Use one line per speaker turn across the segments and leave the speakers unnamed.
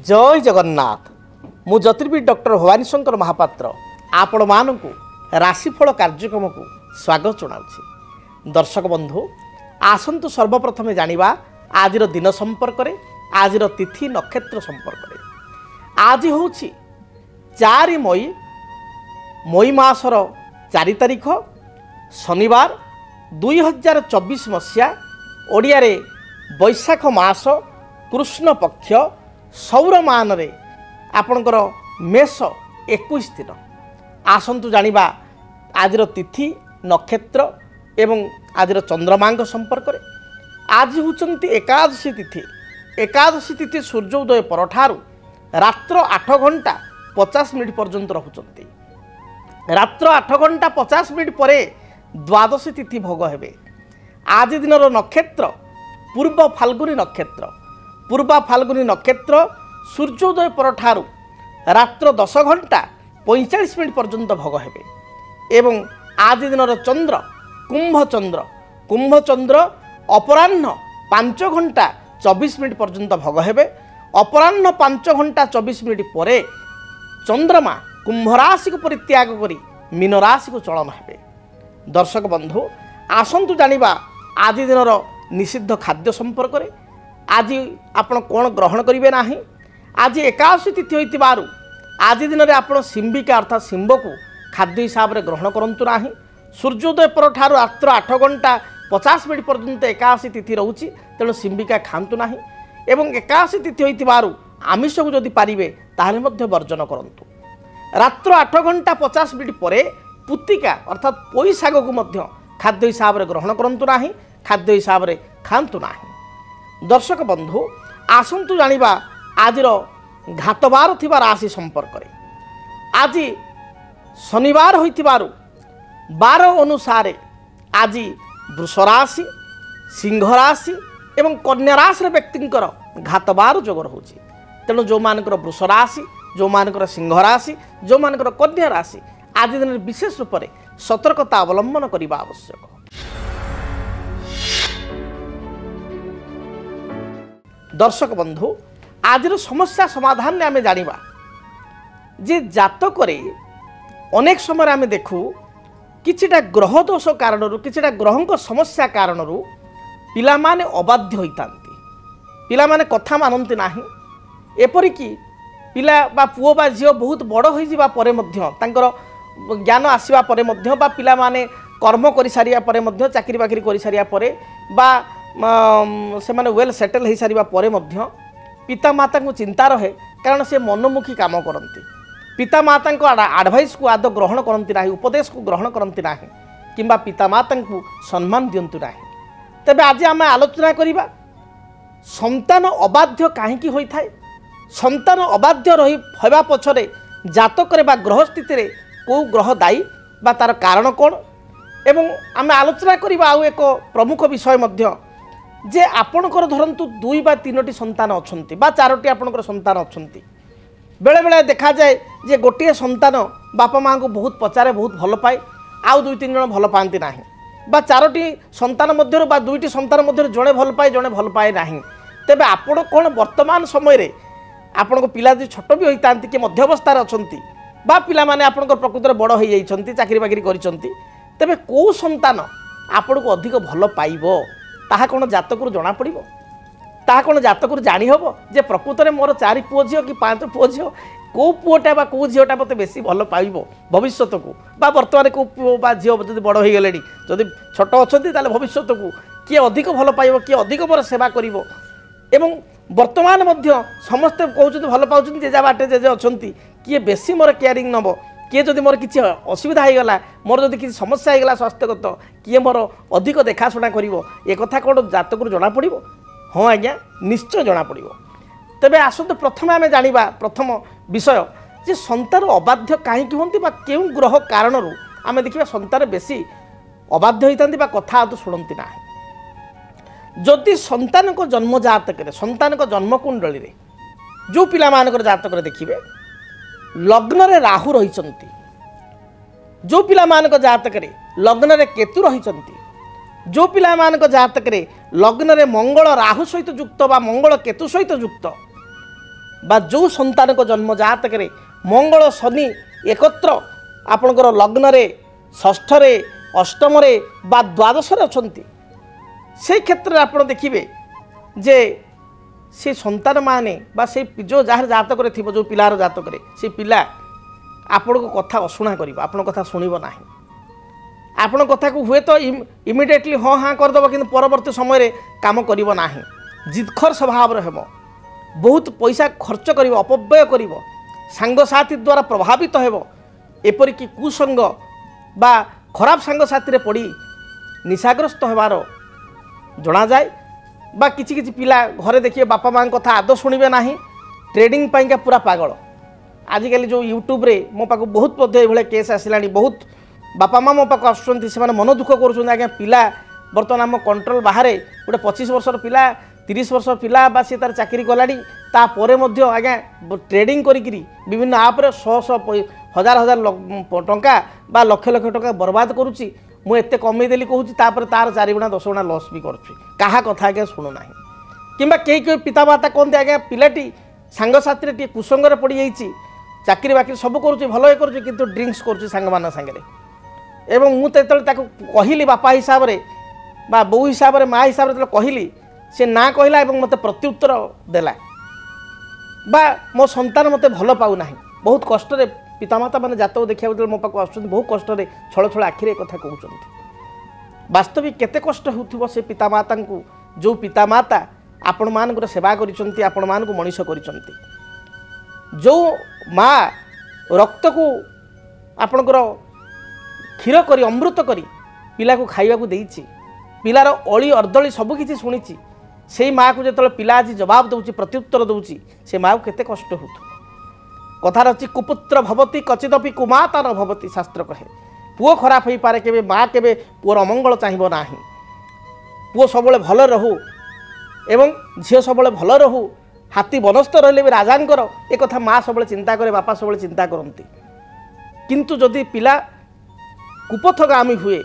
जय जगन्नाथ मु ज्योतिर्विद डॉक्टर भवानी शंकर महापात्र आपण मानू राशिफल कार्यक्रम को स्वागत जनाऊँ। दर्शक बंधु आसतु सर्वप्रथम जानिबा आज दिन संपर्क में आज तिथि नक्षत्र संपर्क में। आज हूँ 4 मई मासर 4 तारिख शनिवार 2024 मसीहा ओडिया रे बैशाख मास कृष्ण पक्ष सौरमान रे आपणकर मेष 21 दिन। आसतु जानिबा आज तिथि नक्षत्र एवं आज चंद्रमा संपर्क में। आज होती एकादशी तिथि। एकादशी तिथि सूर्योदय परठारु रात्र 8 घंटा 50 मिनिट पर्यंत रहुचंती। रात्र 8 घंटा 50 मिनिट पर द्वादशी तिथि भोग हेबे। आज दिन नक्षत्र पूर्व फाल्गुनी नक्षत्र। पूर्व फाल्गुनी नक्षत्र सूर्योदय परठारु रात्र 10 घंटा 45 मिनिट पर्यंत भोग हेबे। एवं आज दिन चंद्र कुंभ चंद्र अपराह्न 5 घंटा 24 मिनिट पर्यंत भोग हेबे। अपराह्न 5 घंटा 24 मिनिट पर चंद्रमा कुंभ राशि को परित्याग करी मीन राशि को चलन हेबे। दर्शक बंधु आसतु जानिबा आज दिन निषिद्ध खाद्य संपर्क में। आज आपण कौन ग्रहण करेंगे ना। आज एकादशी तिथि होइतिबारु आज दिन में आप सिंबिका अर्थात शिंब को खाद्य हिसाब से ग्रहण करंतु नाही। सूर्योदय परठारु रात्र 8 घंटा 50 मिनिट पर्यंत एकादशी तिथि रोची तेणु सिंबिका खातु नाही। एवं एकादशी तिथि होइतिबारु आमिष को जदि पारिबे ताहले मध्य वर्जन करंतु। रात्र 8 घंटा 50 मिनिट पर पुतिका अर्थात पोई शाग को मध्य खाद्य हिसाब से ग्रहण करंतु नाही। खाद्य हिसाब से खातु नाही। दर्शक बंधु आसतु जानिबा आज घातबार थिबा राशि संपर्क में। आज शनिवार होइतिबारु 12 अनुसार आज वृष राशि सिंह राशि एवं कन्या राशि व्यक्तिंकर घातबार जोग रहुछि। तेणु जो मानकर वृष राशि जो मानकर सिंह राशि जो मानकर कन्या राशि आज दिन विशेष रूप से सतर्कता अवलंबन करने आवश्यक। दर्शक बंधु आज समस्या समाधान में आम जानिबा जे जातक अनेक समय आम देखू किछिटा ग्रह दोष कारण किछिटा ग्रह समस्या कारण पिला माने अबाध्य होइतांती। पिला माने कथा मानती नाही। एपरिकी पिला बा पुओ बा झियो बहुत बड़ होई जिबा परे मध्य तांकर ज्ञान आसीबा परे मध्य बा पिला माने कर्म करि सारिया परे मध्य चाकरी बाकरी करि सारिया परे बा से माने वेल सेटल हो सारिबा परे मध्य पिता माता को चिंता रहे कारण से मनोमुखी काम करती। पिता माता को एडवाइस को आदौ ग्रहण करती ना। उपदेश को ग्रहण करती ना किंबा पिता माता को सम्मान दिंतु ना। तेबे आज आम आलोचना करिबा संतान अबाध्य कहीं होता है। संतान अबाध्य रही होगा पछरे जातक बा ग्रह स्थिति रे को ग्रह दायी बा तार कारण कौन एवं आम आलोचना करिबा आउ एक प्रमुख विषय मध्य जे आपणकर धरतु 2 बा 3टी संतान अछंती बा 4टी आपणकर संतान अछंती। बेले बेले देखा जाए जे गोटे संतान बापा माँ को बहुत पचारे बहुत भल पाए आउ 2-3 जन भल पाती ना बा 4टी संतान मध्य बा 2टी संतान मध्य जड़े भल पाए जड़े भल पाए ना। तेबे आपण कौन वर्तमान समय रे आपण को पिला जो छोट भी होता कि मध्यवस्थार अछंती बा पिला माने आपणकर प्रकृति बड़ हो जाइछंती चाकरी बाकरी करिसंती तेबे को संतान आपण को अधिक भल पाइबो ताहा कौन जातक जना पड़ो। ताहा कौन जातक जानी हम जे प्रकृत में मोर 4 पुओ झील कि 5 पुओ झील कौ पुओटा बा कौ झीलटा मत बेसी भल पाइबो भविष्य को बा वर्तमान को पुओ बा झील जब बड़ हो गले जदि छोट अच्छा भविष्य को किए अधिक भल पाइबो किए अधिक मोर सेवा करिवो। एवं वर्तमान मध्य समस्ते कहते भल पाँच जेजा बाटे जेजे अच्छा किए बेसी मोर केयरिंग नब किए जदि मोर किसी असुविधा होगला मोर जदि किसी समस्या होगला स्वास्थ्यगत किए मोर अधिक देखाशुना करिवो ए कथा कौन जातक जना पड़ो। हाँ आज्ञा निश्चय जना पड़ो। तेबे आसतु प्रथम आम जानिबा प्रथम विषय जे संतान अबाध्य कहीं होती क्यों ग्रह कारण आम देखा संतान बेसी अबाध्य होता बा कथा आदौ शुणती ना। जदि संतान को जन्म जातक संतान को जन्म कुंडली रे जो पिला मानकर जातक देखिए लग्न रे राहु रही जो पिला मानक जातक लग्न रे केतु रही जो पिला मानक जातक लग्न रे मंगल राहु सहित युक्त बा मंगल केतु सहित युक्त बा जो संतान को जन्म जातक मंगल शनि एकत्र आपणकर लग्न षष्ठ अष्टम बा द्वादश अच्छी से क्षेत्र में आप देखिए जे से संतान माने बा से जो जार जातक थी जो पिलार जातक से पिला आपण को कथा अशुणा कर आपण कथा शुणव ना आपण कथा को हुए तो इमिडिएटली हाँ हाँ करदेव कि परवर्ती समय काम करना जिदखर स्वभाव हेब बहुत पैसा खर्च कर अपव्यय कर सांगसाथी द्वारा प्रभावित हेब एपरिक कुसंग बा खराब सांगसाथी पड़ी निशाग्रस्त होबार जना जाए बा किछि किछि पिला घरे देखिए बापा माँ कथा आदौ शुणवे ना ट्रेडिंग पाइंका पूरा पागल आजिकल जो यूट्यूब रे मो पाक बहुत ये केस आसला बहुत बापा माँ मो पाक आसुँच से मन दुख कर आज्ञा पिला बर्तमान आम कंट्रोल बाहर गोटे 25 वर्षर पिला 30 वर्षर पिला बा सी तार चाकरी कलानी तापर आज्ञा ट्रेडिंग करी विभिन्न आप्रे 100 हजार हजार टंका बा लक्ष लक्ष टंका बर्बाद करुच्ची मु एत कमेदेली कहूँ तार 4 गुणा 10 गुणा लस भी कहा कथा आज्ञा शुणुना कि कई पितामाता कहते आज्ञा पिलाटी सांगसाथी टे कुसंगे पड़ जाइए चाकरी बाकरी सब करुच्ची भल ये करुच्ची किंतु ड्रिंक्स करुच्ची सांग सागर एवं मुझे कहली बापा हिसाब से बा बो हिसाब से माँ हिसाब से कहली से ना कहला एवं मत प्रत्युत्तर देला बा मो संतान मत भल पाऊना बहुत कष्ट पितामाता मैंने जातक देखा मो पाक आस बहुत कष्ट छल छल आखिरे कथा कहते वास्तविक केते कष्ट हो से पितामाता को जो पितामाता आपण मान सेवा कर मनीष कर जो माँ रक्त को आपणकर क्षीर कर अमृत कर पिला को खाइबा को देइछि पिलार अली अर्दली सबकि शुणी से माँ को जो पिला आज जवाब दौर प्रत्युत्तर दौर से माँ को केते कष्ट हो कथार अच्छी कुपुत्र भवती कचिदपि कुमाता न भवती शास्त्र कहे पुओ खराब हो पारे केबे माँ केबे पुओर अमंगल चाहिए ना पुओ सब भल रहू एवं झील सब भल रहू हाथी बनस्थ रहिले भी राजांकर एक कथा माँ सब चिंता करे बापा सब चिंता करती किंतु जदि पिला कुपथगामी हुए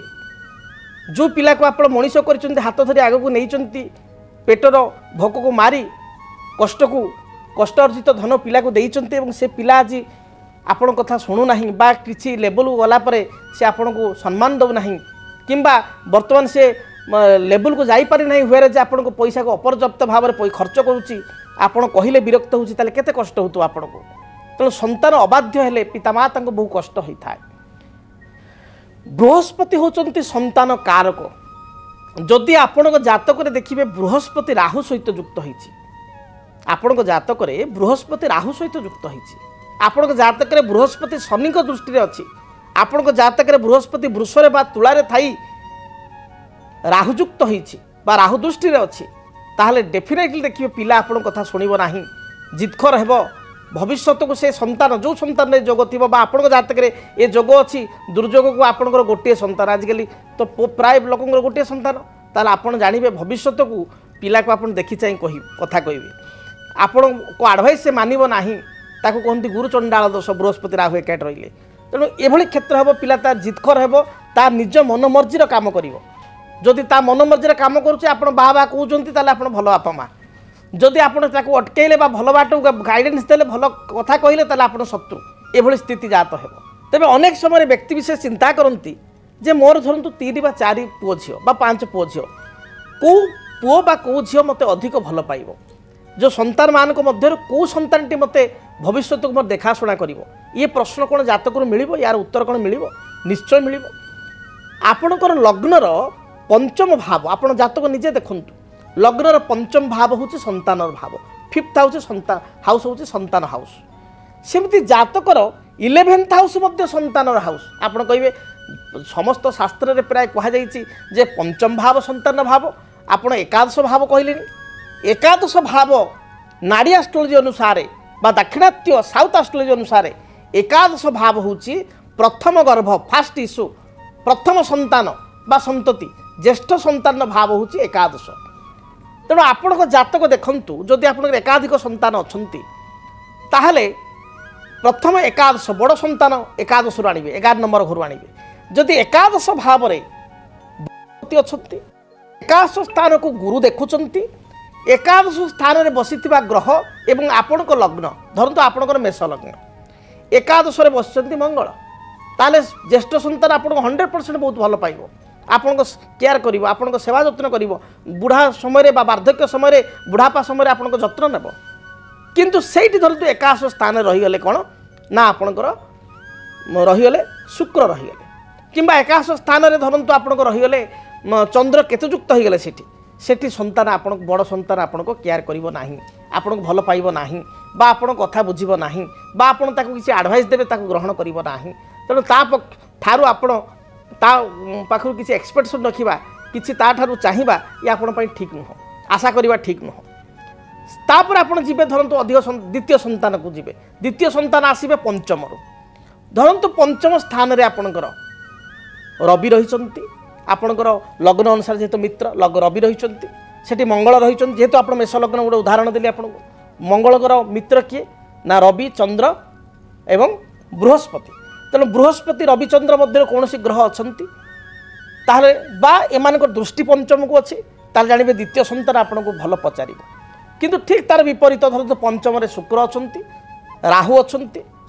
जो पिला को आप मनीष कर हाथ धरी आग को नहीं पेटर भोक को मारी कष्ट अर्जित धन पिला को देइचंती से पिला आज आपण कथा शुणुना बा किसी लेवल गलापर से आपण को सम्मान दौना किंबा वर्तमान से लेवल को जापारि ना हुए जे आपण को पैसा को अपर्याप्त भाव में खर्च करुच्ची आपण कहले विरक्त होची ताले केते कष्ट हो आपण को तेणु संतान अबाध्य हेले पितामाता को बहु कष्ट होता है। बृहस्पति होचंती संतान कारक जदि आपण जातक देखिए बृहस्पति राहु सहित युक्त होइछि आपण जातक बृहस्पति राहु सहित युक्त होइछि आपण जातक बृहस्पति शनि दृष्टि अच्छी आपण जातक बृहस्पति वृषरे बा तुलारे थाई राहुयुक्त होइछि बा राहु दृष्टि अच्छी ताहले डेफिनेटली देखिए पिला आपण कथा शुणव ना जिदखर हेब भविष्य को से संतान जो संतान जोग थी आपण जातक ये जोग अच्छी दुर्जोग को आपंकर गोटे संतान आजिकल तो प्राय लोक गोटे संतान ताल आप जानवे भविष्य को पिला को आप देखी चाह कथा कहे आपण को आडभाइस से मानव ना ताकू कहते गुरुचंडाल दोष बृहस्पति राहु एकाठ रहिले तेणु ये क्षेत्र हम पिला तार जिदखर हेब तार निज मनमर्जीर काम कर जदि ता मनमर्जीर काम करुचे आपण बाहा बाहा कहते आप भल बापा माँ जदि आप अटकैले भल बाट गाइडेंस देले भल कथा कहले आप शत्रु एभली स्थिति जात हो तेज अनेक समय व्यक्ति विशेष चिंता करती जे मोर धरतु 3 बा 4 पुओ झी बा 5 पुओ झी कौ पुओ बा कौ झी मत अधिक भल पाइब जो संतान मान मध्य कौ संतानटी मत भविष्य को मोर देखाशुना कर ये प्रश्न कौन जातक मिल यार उत्तर कौन मिल निश्चय मिल आपणकर लग्नर पंचम भाव आपण जातक निजे देखु लग्नर पंचम भाव हूँ संतान भाव 5th हाउस संतान हाउस हूँ संतान हाउस सेमती जातकर 11th हाउस संतान हाउस आपण कहे समस्त शास्त्र रे प्राय कहुई जे पंचम भाव संतान भाव आपण एकादश भाव कहले एकादश भाव नाड़ी एस्ट्रोलोजी अनुसार बा दाक्षिणात्य साउथ एस्ट्रोलोजी अनुसार एकादश भाव हूँ प्रथम गर्भ फास्ट इश्यू प्रथम संतान बा संतति ज्येष्ठ संतान भाव हूँ एकादश तेणु आपण जातक देखु जदि आप एकाधिक संतान अच्छा ताहले प्रथम एकादश बड़ संतान एकादश आणवे 11 नंबर घर आणवे जदि एकादश भाव अच्छा एकादश स्थान को गुरु देखुंट एकादश स्थान में बसी ग्रह एवं आपण लग्न धरतु आपणकर मेष लग्न एकादश बस मंगल ताले ज्येष्ठ सन्तान आपको 100% बहुत भल पाइब आपण केयर कर आपण सेवा जत्न कर बुढ़ा समय वार्धक्य समय बुढ़ापा समय आपण जत्न नेब किंतु सेठी धरतु एकादश स्थान रहीगले कौन ना आपणकर रहीगले शुक्र रहीगले किंबा एकादश स्थान में धरतु आपणकर रहीगले चंद्र केतुयुक्त होगले सेठी संतान आपण बड़ संतान आपण को केयर करिवो नाही आपण को भल पाइबो नाही बा आपण कथा बुझिबो नाही बा आपण ताको किसी एडवाइस देबे ताको ग्रहण करिवो नाही तेणु ता ठारू आपण ता पाखरु किसी एक्सपेक्टेशन रखिबा किसी ता ठारू चाहिबा ये आपण पई ठीक नुह आशा करिबा ठीक नुह तापर आपण जिबे धरंतु अधिक द्वितीय संतान को जिबे द्वितीय संतान आसीबे पंचम रु धरंतु पंचम स्थान रे आपणकर रवि रहिसंती आपणकर लग्न अनुसार जेहेतु मित्र रवि रही मंगल रही जेहेतु आप मेष लग्न गोटे उदाहरण देली आपको मंगलकर मित्र किए ना रवि चंद्र एवं बृहस्पति तेणु बृहस्पति रविचंद्र मध्य कौन ग्रह अच्छा ताहले बा एमान दृष्टि पंचम को अच्छी ताल जानवे द्वितीय संतान आपन को भल पचार किंतु ठीक तार विपरीत धरतु पंचम शुक्र अच्छा राहु अच्छा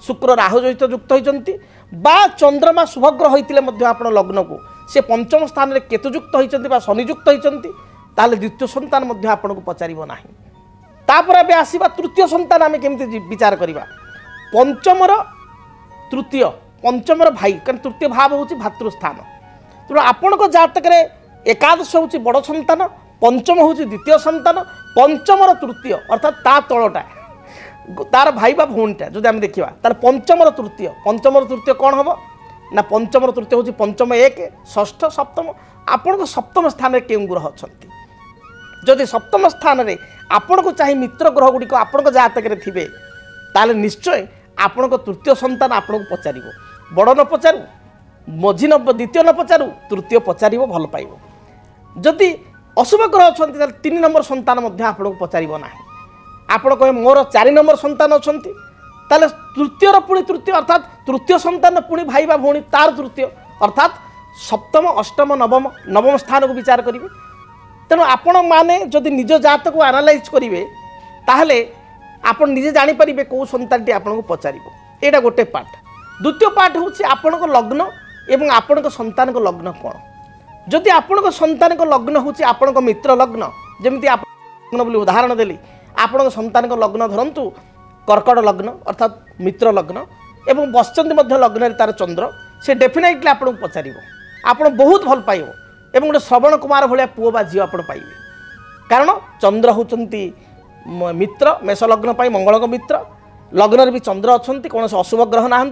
शुक्र राहु सहित युक्त होती बा चंद्रमा शुभग्रह होते आप लग्न को से पंचम स्थान में केतुयुक्त होती शनियुक्त होती ताले द्वितीय संतान आपन को पचार ना तापर ए आसवा तृतीय संतान आम केमी विचार करवा पंचमर तृतीय पंचमर भाई कारण तृतीय भाव हूँ भातृस्थान तेणु आपण जातक एकादश हूँ बड़ संतान पंचम हूँ द्वितीय संतान पंचमर तृतीय अर्थात ता तलटा तार भाई बा भौणीटा जो आम देखा तार पंचमर तृतीय कौन हम ना पंचमर तृतीय हूँ पंचम एक षष्ठ सप्तम आपण सप्तम स्थान में क्यों ग्रह अच्छा जदि सप्तम स्थान में आपण को चाहे मित्र ग्रह गुड़िक आपण जातक थे ताले निश्चय आपण तृतीय संतान आपण को पचार बड़ न पचारू मझी न द्वितीय न पचारू तृतीय पचार भल पाइब जदि अशुभ ग्रह अच्छा तीन नंबर संतान आपण को पचार ना आपण कहे मोर 4 नंबर संतान अच्छा ताले तृतीय पुणी तृतीय अर्थात तृतीय संतान पुणी भाई बा भौणी तार तृतीय अर्थात सप्तम अष्टम नवम स्थान को विचार करेंगे तेणु आपण मैंने जदि निज जात को एनालाइज करेंगे ताहले आपण निजे जानीपारे कौ संतानटी आपको पचार यहाँ गोटे पार्ट द्वितीय पार्ट हूँ आपण लग्न एवं आपण संतान लग्न कौन जदि आपण संतान लग्न हूँ आपण मित्र लग्न जमी आप उदाहरण देली आपण संतान लग्न धरतु कर्कट लग्न अर्थात मित्र लग्न एवं बसचंदी लग्न तार चंद्र से डेफिनेटली आपको पचार आप बहुत भल पाइब एवं गोटे श्रवण कुमार भाया पुओ बा झील आप पाइबे कारण चंद्र होती मित्र मेष लग्न मंगल मित्र लग्न भी चंद्र अच्छा कौन अशुभ ग्रह ना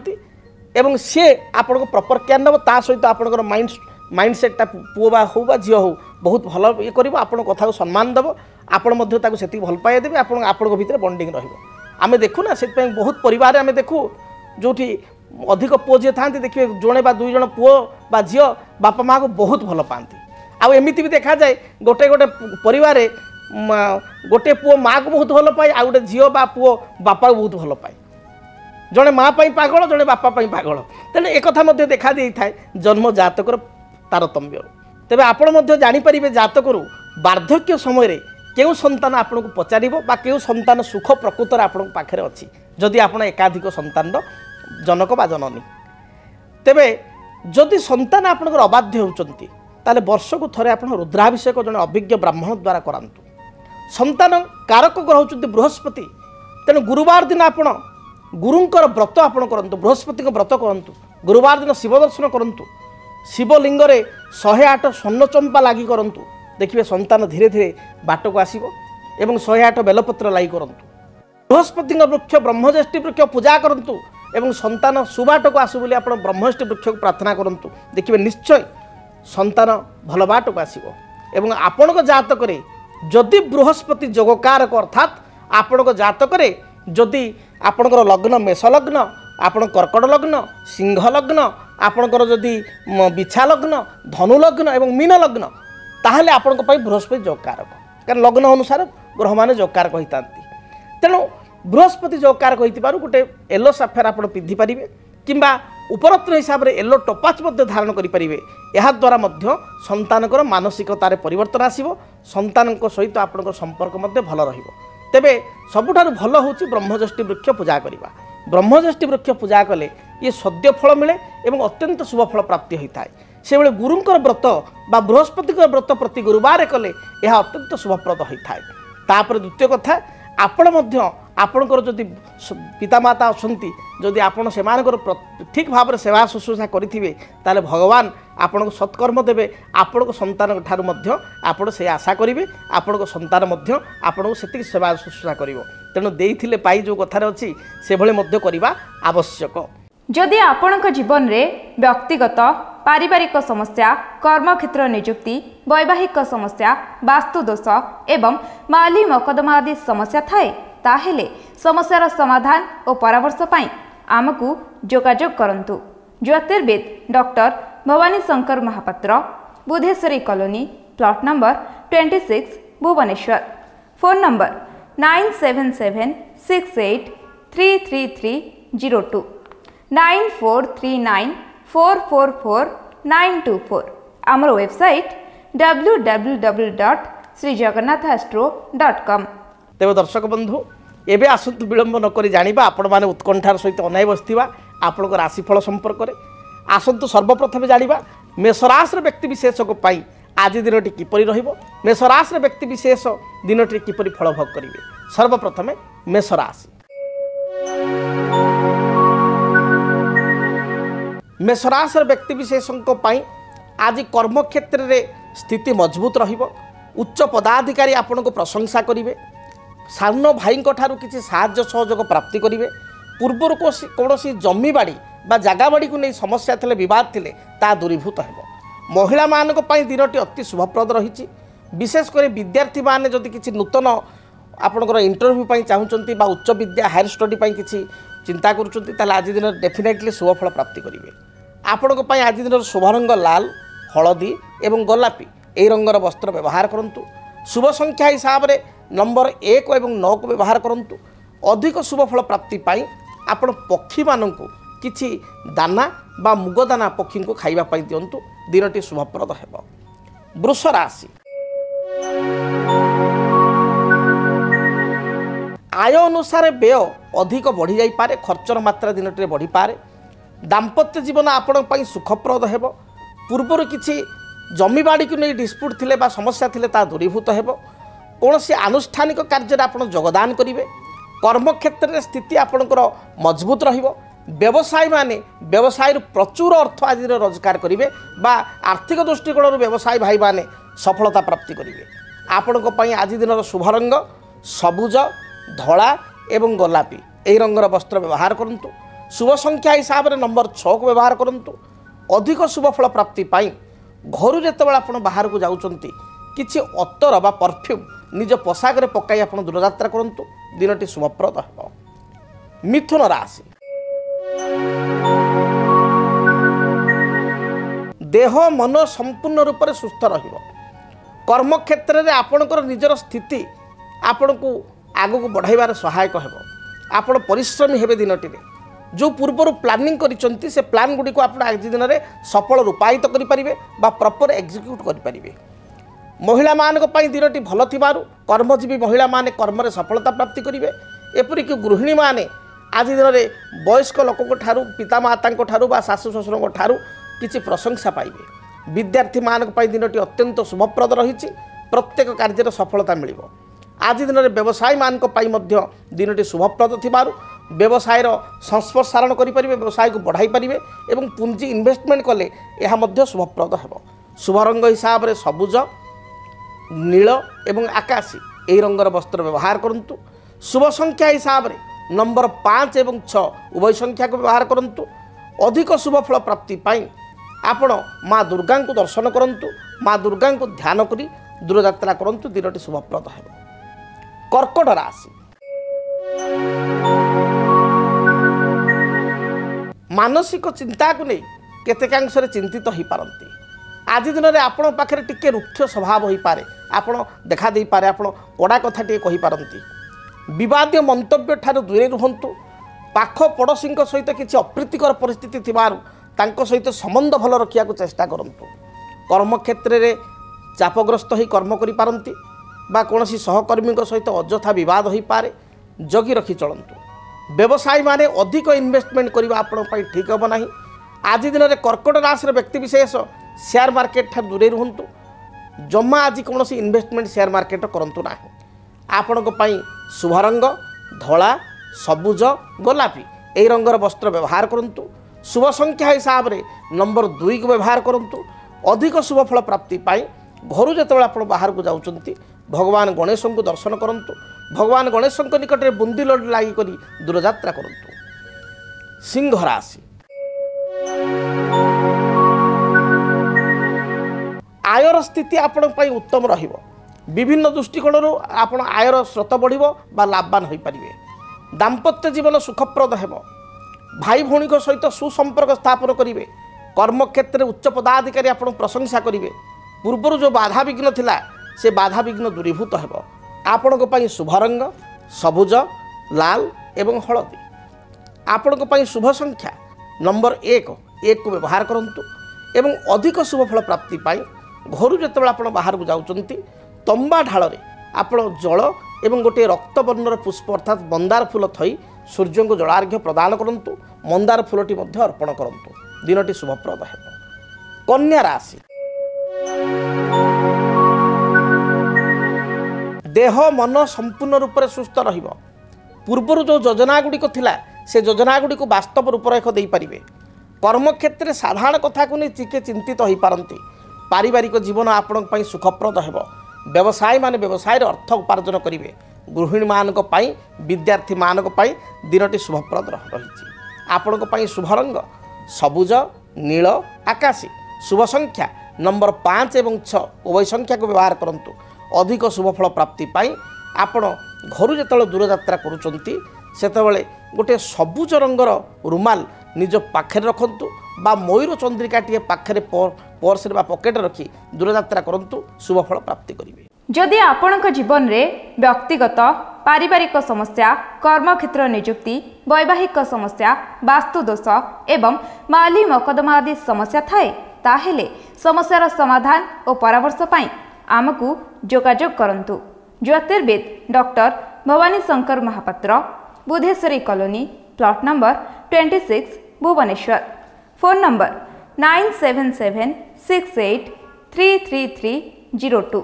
एवं सी आपको प्रॉपर केयर नब ता सहित आपंकर माइंड सेटा पुओ बा हो झी हो बहुत भल ये कर कथा को सम्मान दब आपण से भल पाए देवे आपण भितर बॉन्डिंग रमें देखुना से बहुत परिवार आम देखू जो अधिक पुओ जी था देखिए जड़े बा दुई जन पुओ बा झी बापा माँ को बहुत भल पाती आमती भी देखा जाए गोटे गोटे परिवार गोटे पुओ माँ को बहुत भल पाए आ गोटे झील बा पुओ बापा को बहुत भल पाए जड़े माँ पागल जड़े बापा पागल तेणु एक देखा दी था जन्म जातकर तारतम्य तेज आपण जानीपारे जातक वार्धक्य समय क्यों संतान आपको पचार क्यों संतान सुख प्रकृतर आपण पाखे अच्छी जदि आप एकाधिक संतान जनक बा जननी तेबे जदि संतान आपंकर अबाध्य होती ताले वर्ष को थरे आप रुद्राभिषेक जड़े अभिज्ञ ब्राह्मण द्वारा करातु संतान कारक ग्रह होती बृहस्पति तेणु गुरुवार दिन आप गुरुंकर व्रत आप करूँ बृहस्पति व्रत करूँ गुरुवार दिन शिव दर्शन करूँ शिवलिंग 108 स्वर्ण चंपा लगी करूँ देखिए संतान धीरे धीरे बाट को आसो एवं 108 बेलपत्र लगी करूँ बृहस्पति वृक्ष ब्रह्मज्येष्ठी वृक्ष पूजा करूँ एवं संतान सुबाट को आसू बोली आप ब्रह्मज्येष्ठी वृक्ष को प्रार्थना करूँ देखिए निश्चय संतान भल बाट को आसो एवं आपण जातक जदि बृहस्पति जोगकारक अर्थात आपण जातक जदि आपणकर लग्न मेष लग्न आपण कर्कट लग्न सिंह लग्न आपणकर जदि बिछा लग्न धनु लग्न एवं मीन लग्न ताहले आपण बृहस्पति जोगकारक कारण लग्न अनुसार ग्रह मान जोगकारक होता तेणु बृहस्पति जोगकारक होती गोटे येलो साफेर आप पिंधि पारे कि उपरत्र हिसाब से येलो टोपाच धारण करेंगे याद्वारा सन्तानकर मानसिकतार परिवर्तन आसो सन्तान सहित आपण संपर्क भल तेबे सबुठारु भल हूँ ब्रह्मज्येष्ठी वृक्ष पूजा करवा। ब्रह्मज्येष्ठी वृक्ष पूजा कले ये सद्य फल मिले और अत्यंत शुभ फल प्राप्ति होता है। से बेले गुरुंकर व्रत बा बृहस्पति व्रत प्रति गुरुवार कले यह अत्यंत शुभप्रद होता है। तापर द्वितीय कथा आपणकर जदि पितामाता अच्छी जदि आपण से ठीक भाव में सेवा शुश्रूषा करेंगे ताले भगवान आपण को सत्कर्म देवे आपण को संतान ठारू आपण से आशा करेंगे आपण को संतान आपण को से सेवा शुश्रूषा कर तेणु देइथिले पाई जो कथार अच्छी से भले करवा आवश्यक।
जदि आपणक जीवन में व्यक्तिगत पारिवारिक समस्या कर्मक्षेत्र नियुक्ति वैवाहिक समस्या वास्तुदोष एवं माली मकदमा आदि समस्या थाए ताहेले समस्यार समाधान और परामर्श पाई आमको जोगाजोग करंतु। ज्योतिर्विद doctor Bhabani Shankar Mahapatra, Budheswari colony, plot number 26, Bhubaneswar. Phone number 9776833302 9439444924। आमर वेबसाइट www.srijagannathastro.com।
तेज दर्शक बंधु एबे आसतु विलंब नक जाना आपण मैंने उत्कंठार सहित अनाई बसवा आपण राशिफल संपर्क में आसतु सर्वप्रथम जाना मेषराशि व्यक्तिशेष आज दिनटी किपरि रहिबो मेषराशि व्यक्तिशेष दिनटी किपरि फल भोग करेंगे। सर्वप्रथम मेषराशि मेषराशि व्यक्तिशेषों आज कर्मक्षेत्र में स्थिति मजबूत रहिबो उच्च पदाधिकारी आपण को प्रशंसा करेंगे सान भाई किसी साहाय्य सहयोग प्राप्ति करेंगे पूर्वर कौन जमी बाड़ी बा जगह बाड़ी को नहीं समस्या थे बद थे ता दूरीभूत हो महिला मान दिनटी अति शुभप्रद रही विशेषकर विद्यार्थी माने जदि किसी नूतन आपणकर इंटरव्यू चाहूँगी उच्च विद्या हायर स्टडी किसी चिंता करुँच आज दिन डेफिनेटली शुभफल प्राप्ति करेंगे। आपण आज दिन शुभ रंग लाल हलदी एवं गोलापी यही रंगर वस्त्र व्यवहार करूँ। शुभ संख्या हिसाब से नंबर 1 और 9 को व्यवहार करूँ। अधिक शुभफल प्राप्ति पाई आपण पक्षी मानू किछि दाना बा मुग दाना पक्षी को खाइबा दिंतु दिनटी शुभप्रद हेबो। वृष राशि आय अनुसार व्यय अधिक बढ़ी जाई पारे खर्चर मात्रा दिनटी बढ़ी पारे दाम्पत्य जीवन आपण पई सुखप्रद हेबो पूर्वर किछि जमी बाड़ी को नहीं डिस्प्यूट थिले बा समस्या थिले ता दूरीभूत हेबो कौन से आनुष्ठानिक कार्य आपण योगदान करेंगे कर्मक्षेत्र में स्थिति आपणकर मजबूत रहिबो व्यवसायी माने व्यवसाय प्रचुर अर्थ आज रोजगार करेंगे बा आर्थिक दृष्टिकोण व्यवसायी भाई माने सफलता प्राप्ति करेंगे। आपण आज दिन शुभ रंग सबुज धला एवं गोलापी यही रंगर वस्त्र व्यवहार करूँ। शुभ संख्या हिसाब से नंबर 6 को व्यवहार करूँ। अधिक शुभफल प्राप्ति पाई घर जिते आप बाहर को जाऊँगी किसी अतर बा परफ्यूम निज पोशाक पकाई आप दूरयात्रा करूँ दिनटी शुभप्रद हो। मिथुन राशि देह मन संपूर्ण रूप से सुस्थ रहिबो कर्मक्षेत्र में आपणकर निजर स्थिति आपण को आगक बढ़ाइबार सहायक हेबो। आपण परिश्रमी हेबे दिनटी जो पूर्वर प्लानिंग करिसंती से प्लान गुडी को आपण आज दिन में सफल रूपायित करि परिबे बा प्रॉपर एग्जीक्यूट करि परिबे। महिला मान दिनटी भल थिबारु कर्मजीवी महिला माने कर्म रे सफलता प्राप्ति करेंगे। एपरिक गृहिणी माने आज दिन में वयस्क लोक पितामाता बा शाशु शशुर किसी प्रशंसा पाइबे। विद्यार्थी मान दिनटी अत्यंत शुभप्रद रही प्रत्येक कार्य सफलता मिल। आज दिन में व्यवसायी मान दिनटी शुभप्रद थिबारु व्यवसायर संस्पर्शारण करेंगे व्यवसाय को बढ़ाई पारे और पुंजी इन्वेस्टमेंट कले यह शुभप्रद हो। शुभ रंग हिसाब से सबुज नील एवं आकाशी यही रंगर वस्त्र व्यवहार करूँ। शुभ संख्या हिसाब से नंबर 5 और 6 उभय संख्या को व्यवहार करूँ। अधिक शुभफल प्राप्ति पाई आपण माँ दुर्गा को दर्शन करूँ माँ दुर्गा को ध्यान करी दूरयात्रा करूँ दिनटी शुभप्रद हो। कर्कट राशि मानसिक चिंता को नहीं केतेकांश चिंतित हो पारती। आज दिन में आपण पाखे टिके रुक्ष स्वभाव हो पारे आपण देखा दे पारे आपण कड़ा कथा टे कही पारती। विवादीय मंतव्य ठारू दूरे रुहंतु पाख पड़ोशी सहित किसी अप्रीतिकर परिस्थिति थिबारु तांको सहित संबंध भल रखिया चेष्टा करंतु। कर्मक्षेत्र में चापग्रस्त हो कर्म करि पारंती बा कोनोसी सहकर्मी सहित अଯଥା विवाद हो पारे, जगी रखी चलतु। व्यवसायी माने अधिक इन्वेस्टमेंट करबा आपण पई ठीक हम नाही। आज दिन में कर्कट राशि व्यक्ति विशेष शेयर मार्केट ठार दूरे रुहंतु। जमा आज कौन इन्वेस्टमेंट शेयर मार्केट करंतु नाही। आपण शुभ रंग धला सबुज गोलापी यही रंगर वस्त्र व्यवहार करंतु। शुभ संख्या हिसाब से नंबर 2 को व्यवहार करंतु। अधिक शुभ फल प्राप्ति पाई घर जो आप बाहर को जाउछंती भगवान गणेश को दर्शन करंतु। भगवान गणेश निकट में बुंदी लड्डू लगी करी दूरयात्रा करंतु। सिंह राशि आयर स्थिति आपण उत्तम रहिबो। विभिन्न दृष्टिकोण आप आयर स्रोत बढ़िबो बा लाभवान हो पारिबे। दाम्पत्य जीवन सुखप्रद हेबो। भाई भौणी सहित सुसंपर्क स्थापन करिवे। कर्मक्षेत्र उच्च पदाधिकारी आपण प्रशंसा करिवे। पूर्वर जो बाधा विघ्न थिला से बाधा विघ्न दूरीभूत हेबो। आपण शुभ रंग सबुज लाल एवं हलदी। आपण शुभ संख्या नंबर 1 को व्यवहार करंतु एवं अधिक शुभ फल प्राप्ति पाई घर जो आप बाहर को जाउछंती तंबा ढाल आप जल एवं गोटे रक्तवर्णर पुष्प अर्थात मंदार फूल थई सूर्य को जलार्घ्य प्रदान करंतु। मंदार फूलटी मध्य अर्पण करंतु। दिनटी शुभप्रद हेबो। कन्या राशि देह मन संपूर्ण रूप से सुस्थ रहिबो। पूर्वर जो योजना गुड़िक थिला से योजना गुड़िक वास्तव रूपरेख दे पारिबे। कर्मक्षेत्र साधारण कथा को नहीं टिके चिंतित हो पारती। पारिवारिक जीवन आपण पई सुखप्रद हेबो। व्यवसायी माने व्यवसाय अर्थ उपार्जन करिवे। गृहिणी मानक पई विद्यार्थी मानक पई दिनटी शुभप्रद रहिछि। आपण पई शुभ रंग सबुज नील आकाशी। शुभ संख्या नंबर 5 एवं 6 उभय संख्या को व्यवहार करंतु। अधिक शुभ फल प्राप्ति पाई आपण घर जो दूरयात्रा करुचंती सेतबेले गोटे सबुज रंगर रुमाल निज पाखे रखंतु बा मयूर चंद्रिका टिए पाखे पर्स बा पॉकेट रखी दूरयात्रा करंतु। शुभ फल प्राप्ति करिवे।
जदि आपणक जीवन में व्यक्तिगत पारिवारिक समस्या कर्मक्षेत्र नियुक्ति वैवाहिक समस्या वास्तु दोष एवं माली मकदमा आदि समस्या थाए ताहेले समस्यार समाधान और परामर्श पाई आमकु जोगाजोग करंतु। ज्योतिर्विद doctor Bhabani Shankar Mahapatra Budheswari colony plot number 26 Bhubaneswar. Phone number 9776833302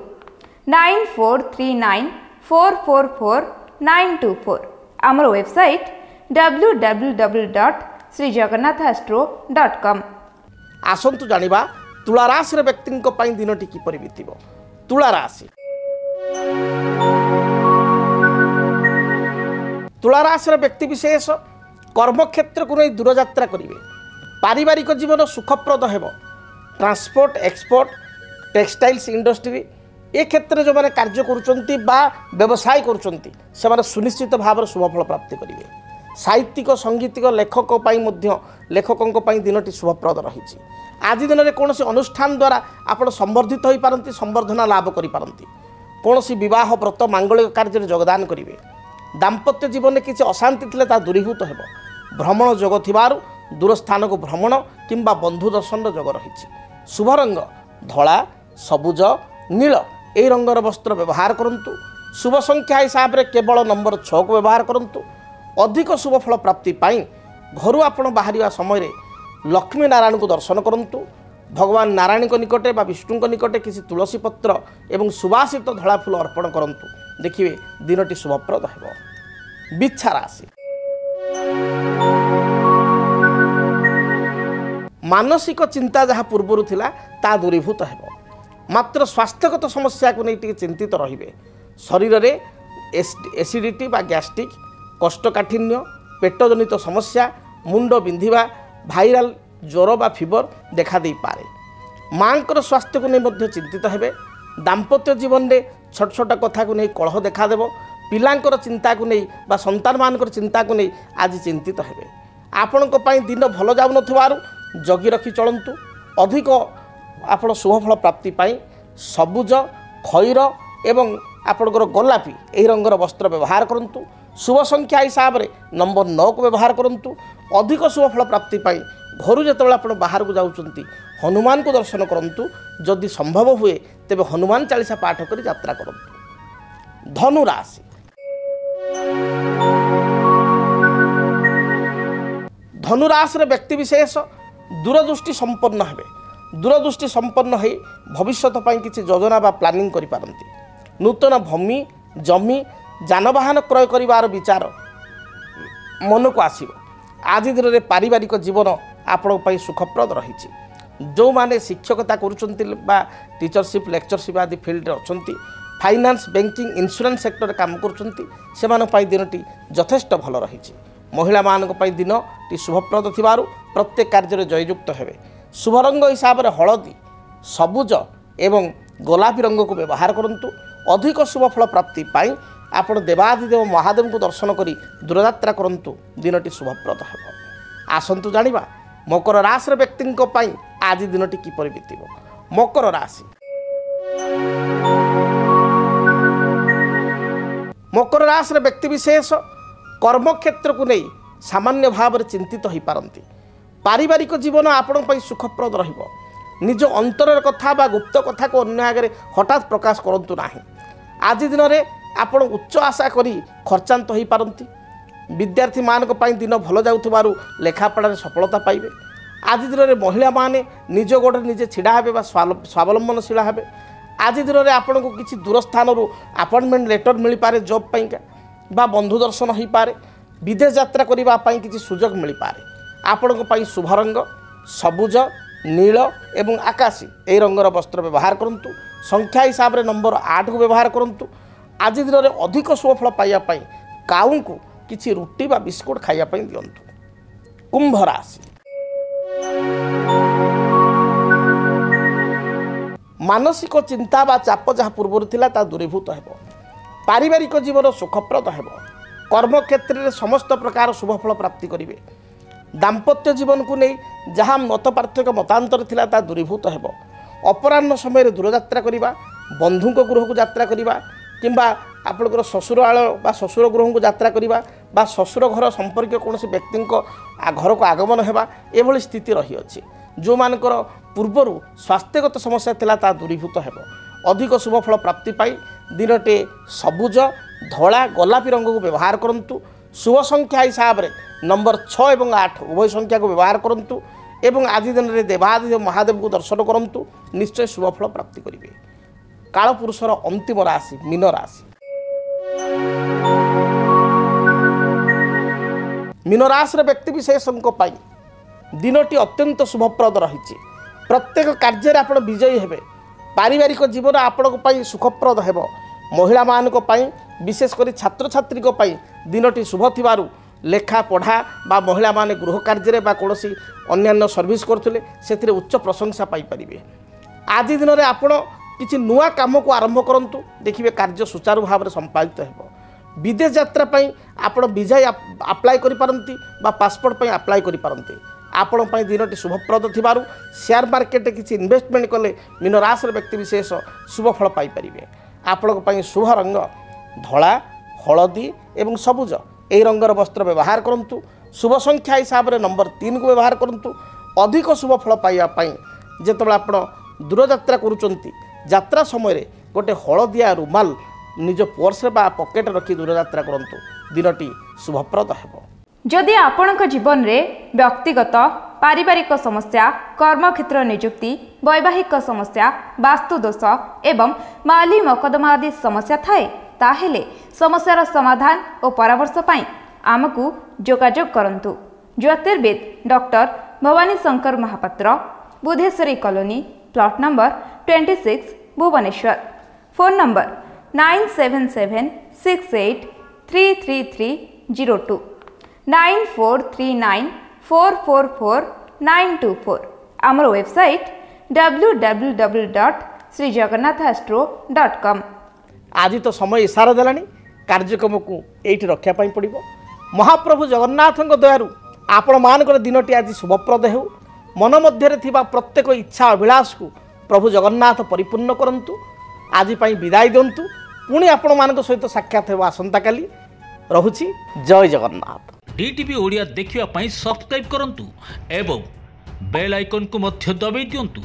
9439444924। आमर वेबसाइट www.srijagannathastro.com।
आसंतु जानिबा तुला राशि व्यक्ति दिनटी किपरि बीतिबो। तुला राशि तुला राशि व्यक्ति विशेष कर्मक्षेत्र को नहीं दूरयात्रा करेंगे। पारिवारिक जीवन सुखप्रद हेबो। ट्रांसपोर्ट एक्सपोर्ट टेक्सटाइल्स इंडस्ट्री ए क्षेत्र जो मैंने कार्य करुचंती बा व्यवसाय करुचंती से माने सुनिश्चित भाव शुभफल प्राप्ति करेंगे। साहित्यिक संगीतिक लेखकों दिनटी शुभप्रद रही। आज दिन में कौन अनुष्ठान द्वारा आप संवर्धित हो पारती संवर्धना लाभ करें। कौन विवाह व्रत मांगलिक कार्य योगदान करेंगे। दाम्पत्य जीवन में किसी अशांति थे दूरीभूत हो। भ्रमण जोग थिबारु दूर स्थान को भ्रमण किंबा बंधु दर्शन जोग रही। शुभ रंग धला सबुज नील यही रंगर वस्त्र व्यवहार करंतु। शुभ संख्या हिसाब से केवल नंबर 6 को व्यवहार करंतु। अधिक शुभ फल प्राप्ति पाई घर आपण बाहर समय लक्ष्मी नारायण को दर्शन करंतु। भगवान नारायण को निकटे बा विष्णु को निकटे किसी तुलसी पत्र एवं सुवासित धला फूल अर्पण करंतु। देखिए दिनटी शुभप्रद हेबो। बिच्छा राशि मानसिक चिंता जहाँ पूर्वर थिला ता दूरीभूत हेबो। मात्र स्वास्थ्यगत समस्या को नहीं चिंतित रहिबे। शरीर में एसिडिटी बा गैस्ट्रिक कोष्ठकाठिन्य पेटजनित समस्या मुंड बिंधिबा भाइराल ज्वर बा फीवर देखा दे पारे। मांकर स्वास्थ्य को नहीं चिंतित हेबे। दाम्पत्य जीवन में छोट छोट कथा को नहीं कलह देखा देबो। पिलांकर चिंता को नहीं बा संतान मानकर चिंता को नहीं आज चिंतित हेबे। आपणक पई दिन भल जाउ नथिबारु जगी रखी चलंतु। अधिक आपण शुभफल प्राप्ति पाई सबुज खैर एवं आपणकर गोलापी यही रंगर वस्त्र व्यवहार करंतु। शुभ संख्या हिसाब से नंबर 9 को व्यवहार करूँ। अधिक शुभ फल प्राप्ति पाई घर जो आप बाहर को जाऊँच हनुमान को दर्शन करूँ। जदि संभव हुए तेबे हनुमान चालीसा पाठ कर यात्रा करूँ। धनु राशि धनुराशि व्यक्ति विशेष दूरदृष्टि संपन्न हेबे। दूरदृष्टि संपन्न हो भविष्यत किसी योजना बा प्लानिंग करि पारंती। नूतन भूमि जमी जानवाहन क्रय करिवार विचार मन को आसीबो। आज दिन में पारिवारिक जीवन आपण पई सुखप्रद रही। जो माने शिक्षकता करुचंती बा टीचरशिप लेक्चरशिप आदि फील्ड रे अछंती फाइनान्स बैंकिंग इंश्योरेंस सेक्टर काम करुचंती सेमानो पई दिनटी यथेष्ट भल रही। महिला मानक पई दिनटी शुभप्रद थिबारु प्रत्येक कार्य रे जययुक्त हेबे। शुभ रंग हिसाब से हलदी सबुज एवं गोलापी रंग को व्यवहार करूँ। अधिक शुभ फल प्राप्ति पाई आपण देवादिदेव महादेव को दर्शन करी दूरयात्रा करूँ। दिनटी शुभप्रद हेब। आसंतु जानिबा मकर राशि व्यक्ति आज दिनटी किपरि बीतिब। मकर राशि मकर राशि व्यक्ति विशेष कर्मक्षेत्र को नहीं सामान्य भाव में चिंतित हो पारती। पारिवारिक जीवन आपण सुखप्रद रहिबो। निज अंतर कथा बा गुप्त कथा को अन्य आगे हठात प्रकाश करंतु नाही। आज दिन में आपण उच्च आशा करी खर्चांत हो पारती। विद्यार्थी मानक पई दिन भल जाउथबारु लेखापढ़ा सफलता पाइबे। आज दिन में महिला माने निज गोड़ निजे छिड़ा हेबे बा स्वावलंबनशील हेबे। आज दिन में आपण को किसी दूर स्थान अपॉइंटमेंट लेटर मिल पारे जॉब पाइका बा बंधु दर्शन हो पारे। विदेश यात्रा करबा पई किसी सुजोग मिल पारे। आपण को पई शुभ रंग सबुज नील एवं आकाशी ए रंगर वस्त्र व्यवहार करूँ। संख्या हिसाब से नंबर 8 को व्यवहार करूँ। आज दिन में अधिक शुभ फल पाइबा काऊ को किसी रुटी बा बिस्कुट खाइबा दिंतु। कुंभ राशि मानसिक चिंता बा चाप जहाँ पूर्व थिला ता दूरीभूत हेबो। पारिवारिक जीवन सुखप्रद हेबो। कर्मक्षेत्र में समस्त प्रकार शुभ फल प्राप्ति करिवे। दाम्पत्य जीवन को नहीं जहाँ मत पार्थक्य मतांतर थिला ता दूरीभूत हेबो। अपराह्न समय दूरयात्रा करिबा बंधु गृह को यात्रा करिबा किंबा आपणकर ससुराल बा ससुर गृह को यात्रा करिबा बा ससुर घर संपर्क कौन व्यक्ति घर को आगमन हेबा एभली स्थिति रही अछि। जो मानकर पूर्वर स्वास्थ्यगत समस्या थिला ता दूरीभूत हेबो। अधिक शुभ फल प्राप्ति पाई दिनटे सबुज धला गोलापी रंग को व्यवहार करूँ। शुभ संख्या हिसाब से नंबर 6 एवं 8 उभय संख्या को व्यवहार करूँ। एवं आज दिन में देवादिदेव महादेव को दर्शन करूँ। निश्चय शुभ फल प्राप्ति करेंगे। कालपुरुषर अंतिम राशि मीन राशि। मीन राशि व्यक्ति विशेषों दिनटी अत्यंत शुभप्रद रही। प्रत्येक कार्य आप विजयी हेबे। पारिवारिक जीवन आपण सुखप्रद हेब। महिला मानक विशेषकर छात्र छात्री दिनटी शुभ थिबारु लेखा पढ़ा बा महिला माने गृह कार्य बा कौनसी अन्यान्य सर्विस करथुले सेथिरे उच्च प्रशंसा पाई परिबे। आज दिन में आपण किछि नुआ काम को आरंभ करंतु देखिबे कार्य सुचारू भाव में संपादित हेब। विदेश यात्रा पई आपण वीजा अप्लाई करि पारंती बा पासपोर्ट पई अप्लाई करि पारंती। आपण पई दिनटी शुभप्रद थिबारु शेयर मार्केट किछि इन्वेस्टमेंट कले मीन राशि व्यक्ति विशेष शुभ फल पाई परिबे। आपण पई शुभ रंग धला हलदी एवं सबुज ए रंगर वस्त्र व्यवहार करूँ। शुभ संख्या हिसाब से नंबर 3 को व्यवहार करूँ। अधिक शुभ फल पाइबा जिते आप दूरयात्रा करुँच यात्रा समय गोटे हलदिया रुमाल निज पर्स बा पॉकेट रखी दूरयात्रा करूँ। दिनटी शुभप्रद हेब।
जदि आपणक जीवन में व्यक्तिगत पारिवारिक समस्या कर्मक्षेत्र नियुक्ति वैवाहिक समस्या वास्तुदोष एवं माली मकदमा आदि समस्या थाए ताहेले समस्यार समाधान और परामर्श पाई आमको जोगाजोग करंतु। ज्योतिर्विद doctor Bhabani Shankar Mahapatra Budheswari colony plot number 26 Bhubaneswar. Phone number 9776833302 9439444924। आमर वेबसाइट www.srijagannathastro.com।
आज तो समय इशारा देलानी कार्यक्रम को एठी रखा पड़ो। महाप्रभु जगन्नाथ दयारू आपण मानकर दिनटी आज शुभप्रद हो। मन मध्य थिबा प्रत्येक इच्छा अभिलाष को प्रभु जगन्नाथ परिपूर्ण करंतु। आज विदाय दिंतु। पुणी आपण मान सहित साक्षात हो आसंता काली। ରହୁଛି ଜୟ ଜଗନ୍ନାଥ।
DTV ओडिया देखिवा पाई सब्सक्राइब करंतु एवं बेल आइकन को मध्य दबाई दियंतु।